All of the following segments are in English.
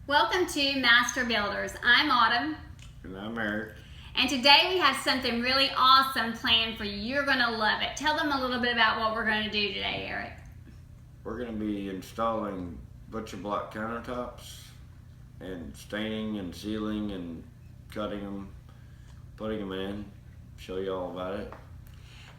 Welcome to Master Builders. I'm Autumn. And I'm Eric. And today we have something really awesome planned for you. You're going to love it. Tell them a little bit about what we're going to do today, Eric. We're going to be installing butcher block countertops and staining and sealing and cutting them, putting them in, show you all about it.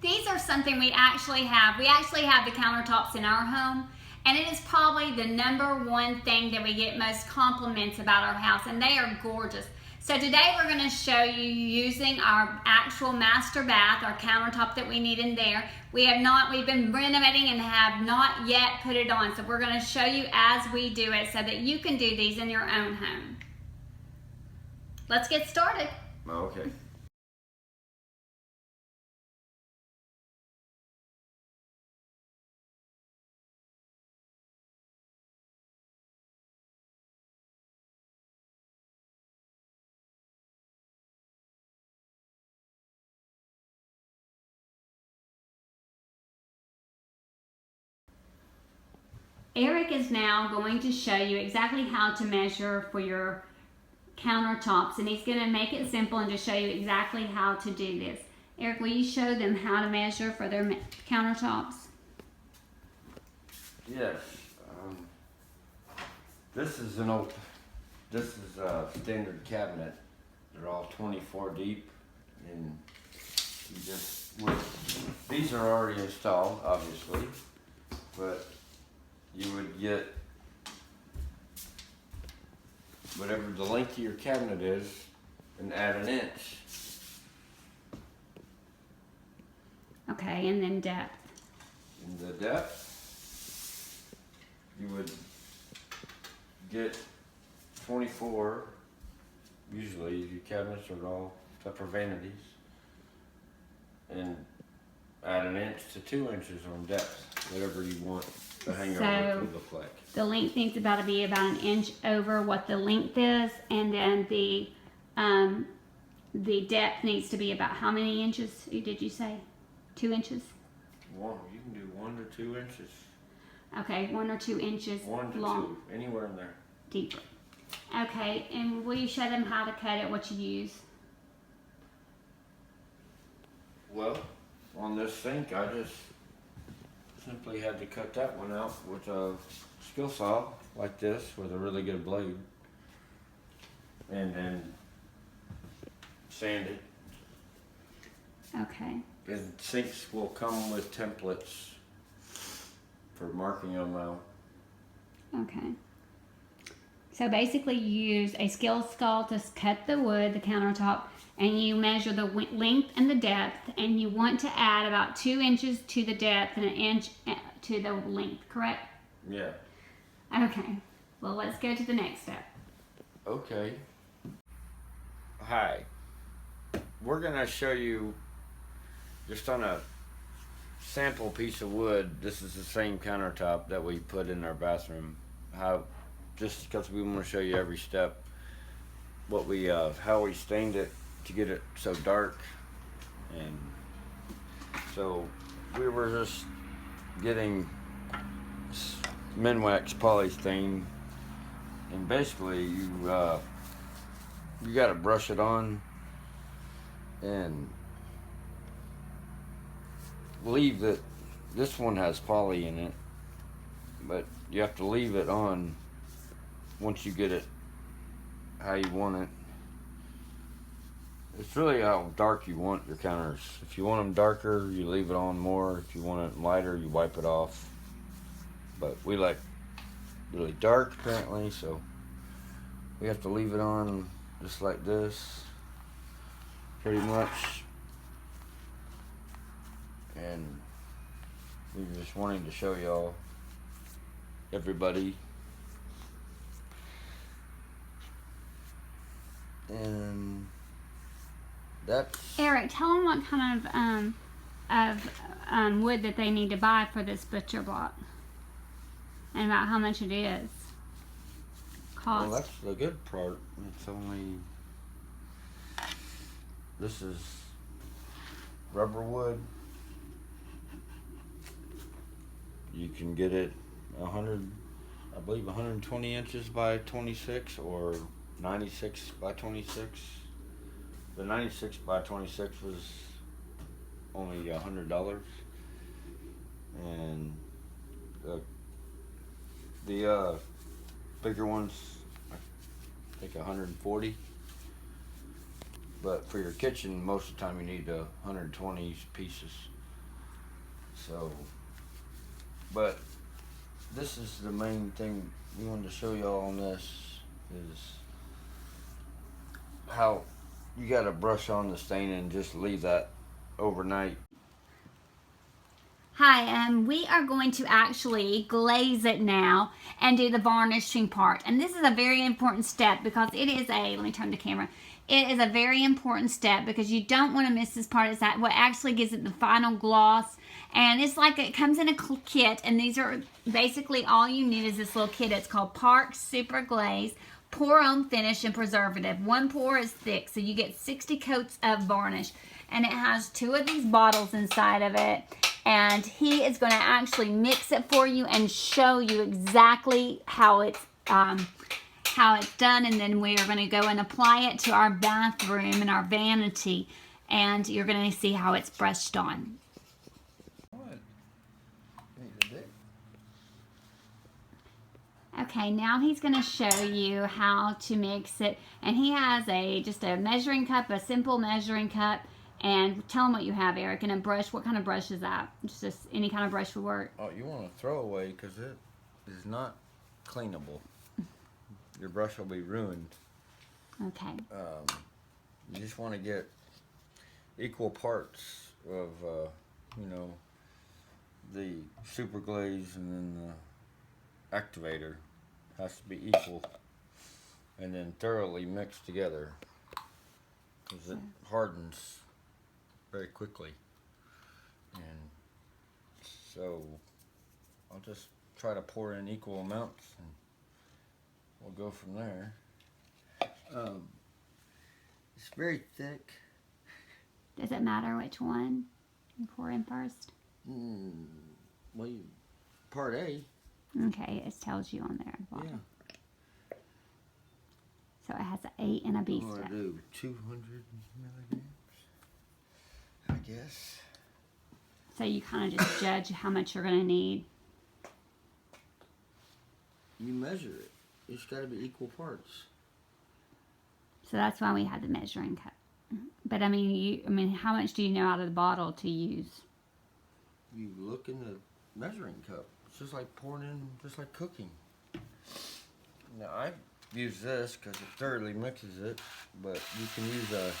These are something we actually have. We actually have the countertops in our home, and it is probably the #1 thing that we get most compliments about our house, and they are gorgeous. So today we're going to show you using our actual master bath, our countertop that we need in there. We've been renovating and have not yet put it on, so we're going to show you as we do it so that you can do these in your own home. Let's get started. Okay. Eric is now going to show you exactly how to measure for your countertops, and he's going to make it simple and just show you exactly how to do this. Eric, will you show them how to measure for their countertops? Yes. This is a standard cabinet. They're all 24 deep, and these are already installed, obviously, but you would get whatever the length of your cabinet is and add an inch. Okay, and then depth. In the depth, you would get 24. Usually your cabinets are all upper vanities, and add an inch to 2 inches on depth, whatever you want the hanger to look like. The length needs to be about an inch over what the length is, and then the depth needs to be about how many inches did you say? 2 inches? You can do 1 to 2 inches. Okay, 1 or 2 inches 1 to long. 2, anywhere in there. Deeper. Okay, and will you show them how to cut it, what you use? Well, on this sink, I just simply had to cut that one out with a skill saw like this with a really good blade, and then sand it. Okay. And sinks will come with templates for marking them out. Okay. So basically you use a skill saw to cut the wood, the countertop, and you measure the length and the depth, and you want to add about 2 inches to the depth and an inch to the length, correct? Yeah. Okay. Well, let's go to the next step. Okay. Hi. We're going to show you just on a sample piece of wood. This is the same countertop that we put in our bathroom. Just because we want to show you every step, how we stained it to get it so dark. And so we were just getting Minwax poly stain, and basically you got to brush it on and leave it. This one has poly in it, but you have to leave it on once you get it how you want it. It's really how dark you want your counters. If you want them darker, you leave it on more. If you want it lighter, you wipe it off. But we like really dark apparently, so we have to leave it on just like this, pretty much. And we were just wanting to show y'all, everybody. And that's... Eric, tell them what kind of wood that they need to buy for this butcher block, and about how much it is. Cost. Well, that's the good part. It's only... This is rubber wood. You can get it I believe 120 inches by 26 or 96 by 26. The 96 by 26 was only $100, and the bigger ones, I think 140. But for your kitchen, most of the time you need 120 pieces. So, but this is the main thing we wanted to show y'all on this, is how you gotta brush on the stain and just leave that overnight. Hi, we are going to actually glaze it now and do the varnishing part. And this is a very important step because it is let me turn the camera. It is a very important step because you don't want to miss this part. It's what actually gives it the final gloss. And it's like it comes in a kit, and these are basically all you need is this little kit. It's called Park Super Glaze Pour On Finish and Preservative. One pour is thick, so you get 60 coats of varnish. And it has 2 of these bottles inside of it. And he is going to actually mix it for you and show you exactly how it's done. And then we are going to go and apply it to our bathroom and our vanity. And you're going to see how it's brushed on. Okay, now he's going to show you how to mix it. And he has just a measuring cup, a simple measuring cup. And tell him what you have, Eric. And a brush. What kind of brush is that? Just any kind of brush would work. Oh, you want to throw away because it is not cleanable. Your brush will be ruined. Okay. You just want to get equal parts of, the super glaze, and then the activator has to be equal, and then thoroughly mixed together because it hardens very quickly. And so I'll just try to pour in equal amounts, and we'll go from there. It's very thick. Does it matter which one you pour in first? Well, part A. Okay, it tells you on there at the bottom. Yeah. So it has an A and a B I'm step. gonna do 200 milligrams, I guess. So you kind of just judge how much you're going to need. You measure it. It's got to be equal parts. So that's why we had the measuring cup. But I mean, how much do you know out of the bottle to use? You look in the measuring cup. It's just like pouring in, just like cooking. Now I use this because it thoroughly mixes it, but you can use a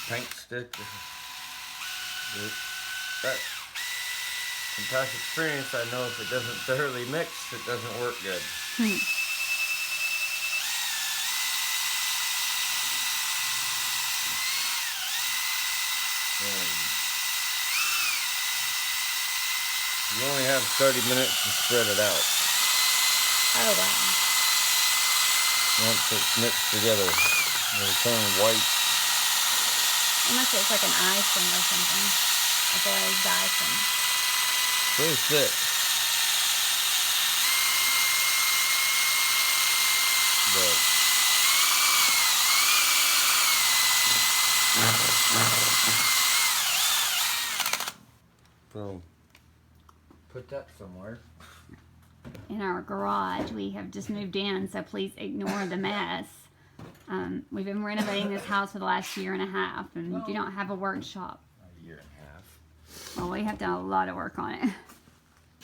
paint stick. But from past experience, I know if it doesn't thoroughly mix, it doesn't work good. You only have 30 minutes to spread it out. Oh, wow. Once it's mixed together, it'll turn white. Unless it's like an icing or something. A glazed icing. Pretty thick. But so put that somewhere. In our garage, we have just moved in, so please ignore the mess. We've been renovating this house for the last 1.5 years, and you don't have a workshop. A year and a half. Well, we have done a lot of work on it.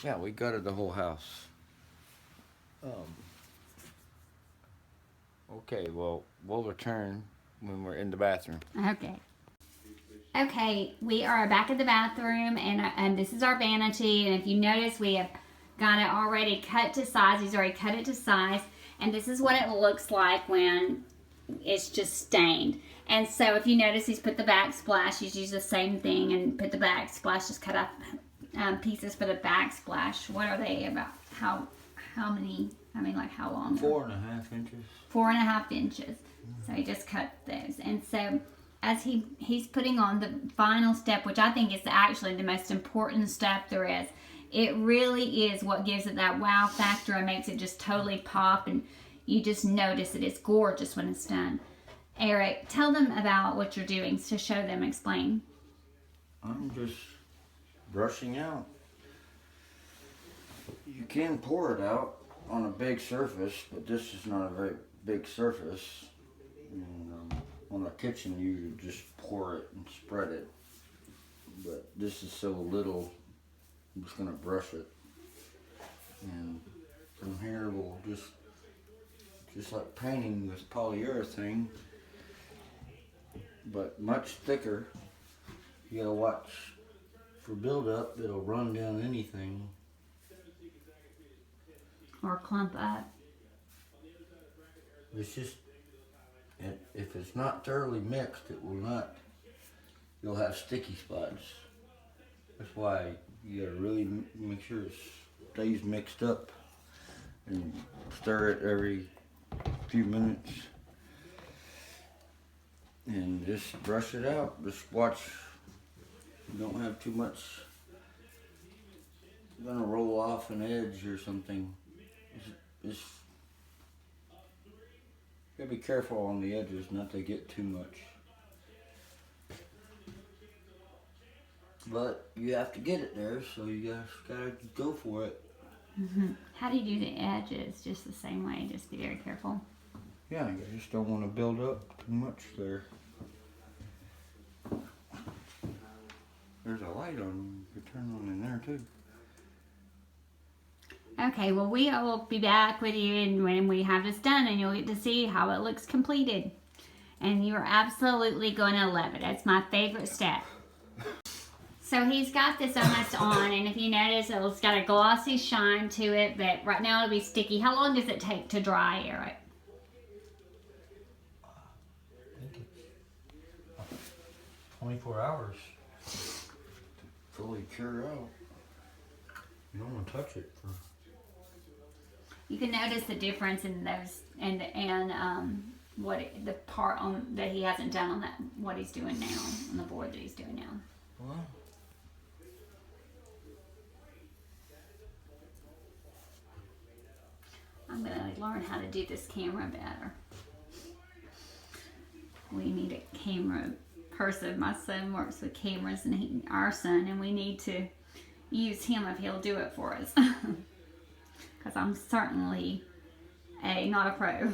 Yeah, we gutted the whole house. Okay, well, we'll return when we're in the bathroom. Okay. Okay, we are back at the bathroom, and this is our vanity. And if you notice, we have got it already cut to size. He's already cut it to size. And this is what it looks like when it's just stained. And so if you notice, he's put the backsplash. He's used the same thing and put the backsplash. Just cut off pieces for the backsplash. What are they about? How many? I mean, like how long? 4.5 inches. 4.5 inches. So he just cut those. And so as he's putting on the final step, which I think is actually the most important step there is It really is what gives it that wow factor and makes it just totally pop, and you just notice it. It's gorgeous when it's done. Eric, tell them about what you're doing to show them, explain. I'm just brushing out. You can pour it out on a big surface, but this is not a very big surface. And, on a kitchen, you just pour it and spread it. But this is so little, I'm just gonna brush it. And from here, we'll just like painting with polyurethane, but much thicker. You gotta watch for buildup, it'll run down anything. Or clump up. It's just, if it's not thoroughly mixed, it will not, you'll have sticky spots. That's why you gotta really make sure it stays mixed up and stir it every few minutes. And just brush it out. Just watch, you don't have too much, you're gonna roll off an edge or something. Just you gotta be careful on the edges not to get too much. But you have to get it there, so you guys gotta go for it. Mm-hmm. How do you do the edges? Just the same way, just be very careful. Yeah, you just don't want to build up too much there. There's a light on, you can turn on in there too. Okay, well, we will be back with you and when we have this done, and you'll get to see how it looks completed. And you're absolutely going to love it. It's my favorite step. So he's got this almost on, and if you notice, it's got a glossy shine to it, but right now it'll be sticky. How long does it take to dry, Eric? I think it's 24 hours to fully cure out. You don't want to touch it for... You can notice the difference in those and the part on that he hasn't done on that what he's doing now on the board that he's doing now. Well, I'm gonna learn how to do this camera better. We need a camera person. My son works with cameras, and our son, and we need to use him if he'll do it for us. Because I'm certainly not a pro.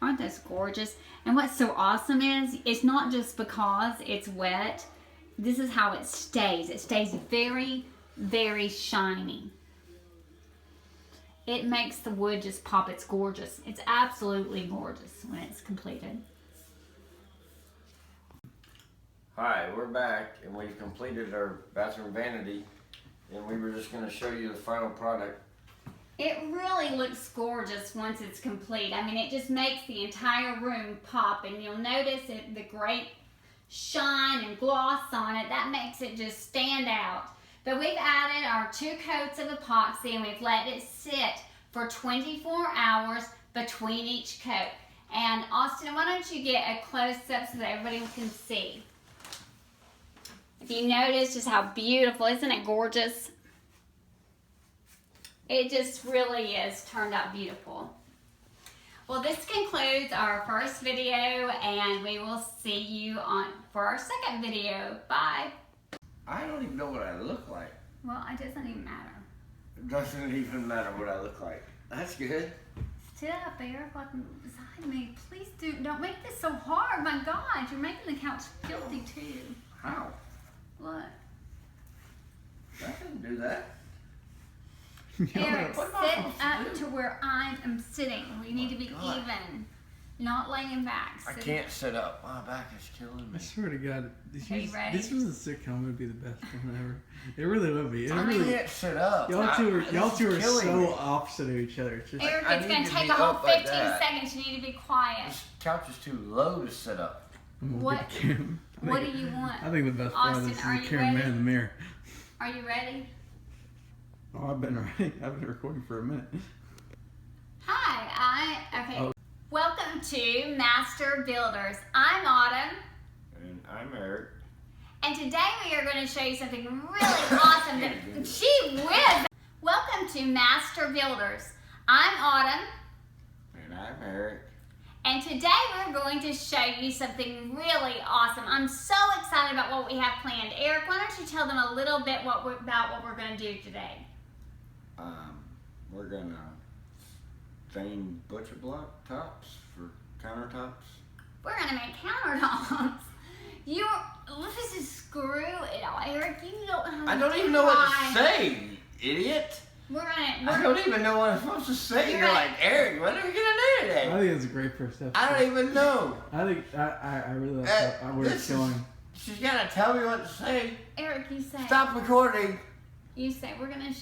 Aren't those gorgeous? And what's so awesome is, it's not just because it's wet. This is how it stays. It stays very, very shiny. It makes the wood just pop. It's gorgeous. It's absolutely gorgeous when it's completed. Hi, we're back and we've completed our bathroom vanity, and we were just going to show you the final product. It really looks gorgeous once it's complete. I mean, it just makes the entire room pop, and you'll notice the great shine and gloss on it. That makes it just stand out. But we've added our 2 coats of epoxy, and we've let it sit for 24 hours between each coat. And Austin, why don't you get a close-up so that everybody can see? If you notice just how beautiful, isn't it gorgeous? It just really is turned out beautiful. Well, this concludes our first video, and we will see you for our second video. Bye. I don't even know what I look like. Well, it doesn't even matter. It doesn't even matter what I look like. That's good. Sit up, Eric, like beside me. Please don't make this so hard. My God, you're making the couch filthy too. How? What? That doesn't do that. Eric, What am I sit supposed to up do? to where I am sitting. We need to be God. even. Not laying back. I Sit- can't sit up. My back is killing I me. swear to God, Are you ready? this was a sitcom. It would be the best one ever. It really would be. It I really, can't sit up. y'all two This are is killing so me. opposite of each other. It's just, Eric, I it's need going to to take be a whole up like 15 that. seconds. You need to be quiet. This couch is too low to sit up. I'm gonna What- get Kim. What do you want? I think the best part of Austin, this is are the you cameraman ready? in the mirror. Are you ready? Oh, I've been ready. I've been recording for a minute. Hi, okay. Oh. Welcome to Master Builders. I'm Autumn, And I'm Eric. And today we are going to show you something really awesome that she whiz. Welcome to Master Builders. I'm Autumn. And I'm Eric. And today we're going to show you something really awesome. I'm so excited about what we have planned. Eric, why don't you tell them a little bit about what we're going to do today? We're gonna stain butcher block tops for countertops. We're going to make countertops. This is screw it all. Eric, you don't know. I don't even know what to say, idiot. I don't even know what I'm supposed to say. You're like, Eric, what are we gonna do today? I think it's a great first step. I don't even know. I think I really like where it's going. She's gotta tell me what to say. Eric, you say. Stop recording. You say we're gonna